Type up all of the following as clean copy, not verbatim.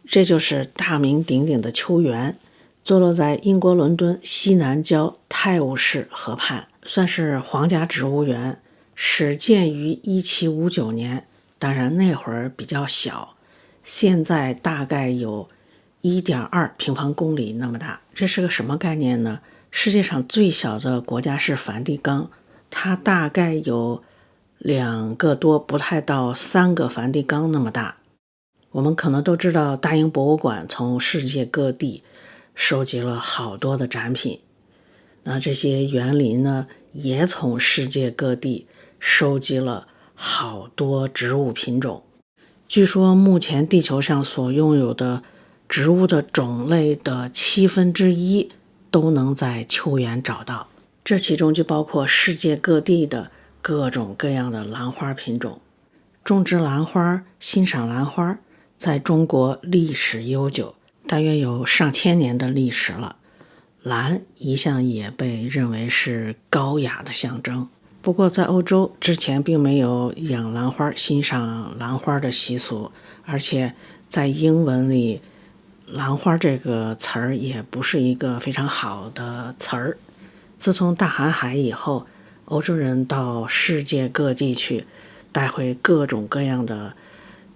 这就是大名鼎鼎的秋园，坐落在英国伦敦西南郊泰晤士河畔，算是皇家植物园，始建于1759年，当然那会儿比较小，现在大概有1.2平方公里那么大。这是个什么概念呢？世界上最小的国家是梵蒂冈，它大概有2个多，不太到3个梵蒂冈那么大。我们可能都知道，大英博物馆从世界各地收集了好多的展品，那这些园林呢，也从世界各地收集了好多植物品种。据说目前地球上所拥有的植物的种类的1/7都能在秋园找到，这其中就包括世界各地的各种各样的兰花品种。种植兰花、欣赏兰花在中国历史悠久，大约有上千年的历史了。兰一向也被认为是高雅的象征。不过在欧洲之前并没有养兰花、欣赏兰花的习俗，而且在英文里，兰花这个词儿也不是一个非常好的词儿。自从大航海以后，欧洲人到世界各地去，带回各种各样的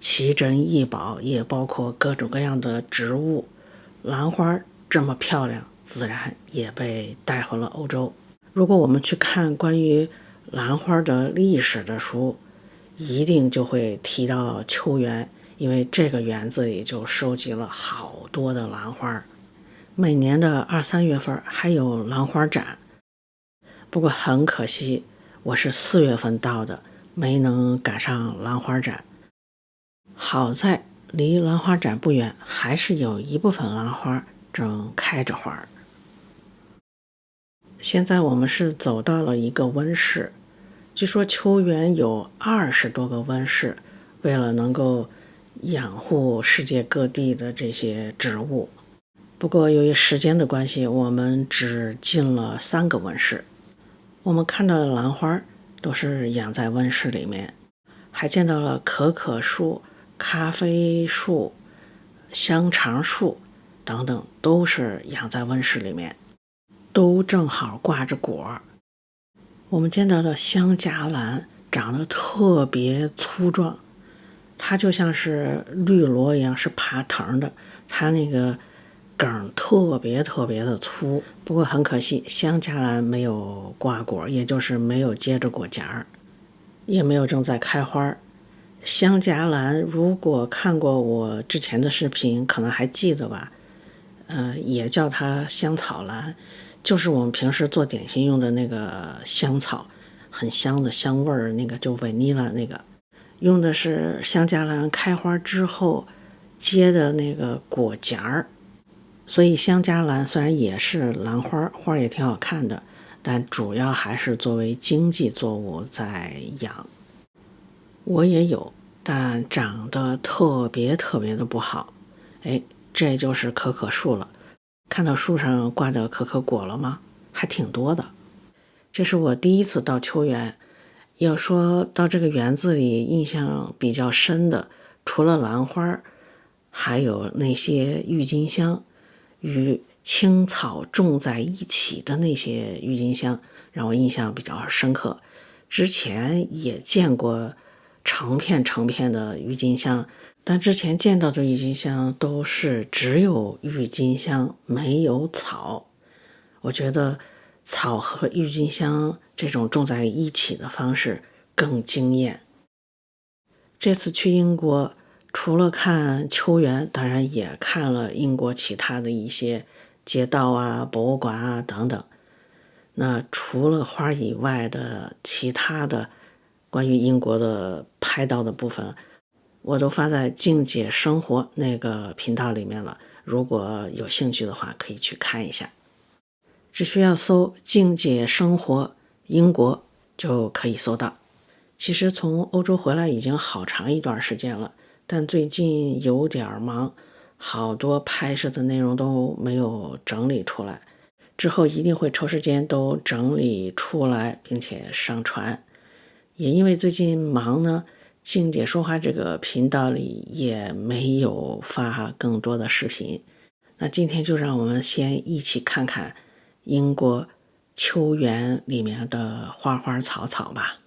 奇珍异宝，也包括各种各样的植物。兰花这么漂亮，自然也被带回了欧洲。如果我们去看关于兰花的历史的书，一定就会提到秋园，因为这个园子里就收集了好多的兰花。每年的2、3月份还有兰花展，不过很可惜，我是4月份到的，没能赶上兰花展。好在离兰花展不远，还是有一部分兰花正开着花。现在我们是走到了一个温室，据说秋园有20多个温室，为了能够养护世界各地的这些植物。不过由于时间的关系，我们只进了3个温室。我们看到的兰花都是养在温室里面，还见到了可可树、咖啡树、香肠树等等，都是养在温室里面，都正好挂着果。我们见到的香荚兰长得特别粗壮，它就像是绿萝一样，是爬藤的，它那个梗特别的粗。不过很可惜，香荚兰没有挂果，也就是没有结着果荚，也没有正在开花。香荚兰如果看过我之前的视频，可能还记得吧，也叫它香草兰，就是我们平时做点心用的那个香草，很香的香味儿，那个就维尼拉那个，用的是香荚兰开花之后结的那个果荚儿。所以香荚兰虽然也是兰花，花也挺好看的，但主要还是作为经济作物在养。我也有，但长得特别的不好。这就是可可树了。看到树上挂的可可果了吗？还挺多的。这是我第一次到秋园。要说到这个园子里印象比较深的，除了兰花，还有那些郁金香，与青草种在一起的那些郁金香，让我印象比较深刻。之前也见过成片的郁金香，但之前见到的郁金香都是只有郁金香没有草。我觉得草和郁金香这种种在一起的方式更惊艳。这次去英国，除了看秋园，当然也看了英国其他的一些街道啊、博物馆啊等等。那除了花以外的其他的关于英国的拍到的部分，我都发在静姐生活那个频道里面了，如果有兴趣的话可以去看一下，只需要搜静姐生活英国就可以搜到。其实从欧洲回来已经好长一段时间了，但最近有点忙，好多拍摄的内容都没有整理出来，之后一定会抽时间都整理出来并且上传。也因为最近忙呢，静姐说话这个频道里也没有发更多的视频。那今天就让我们先一起看看英国秋园里面的花花草草吧。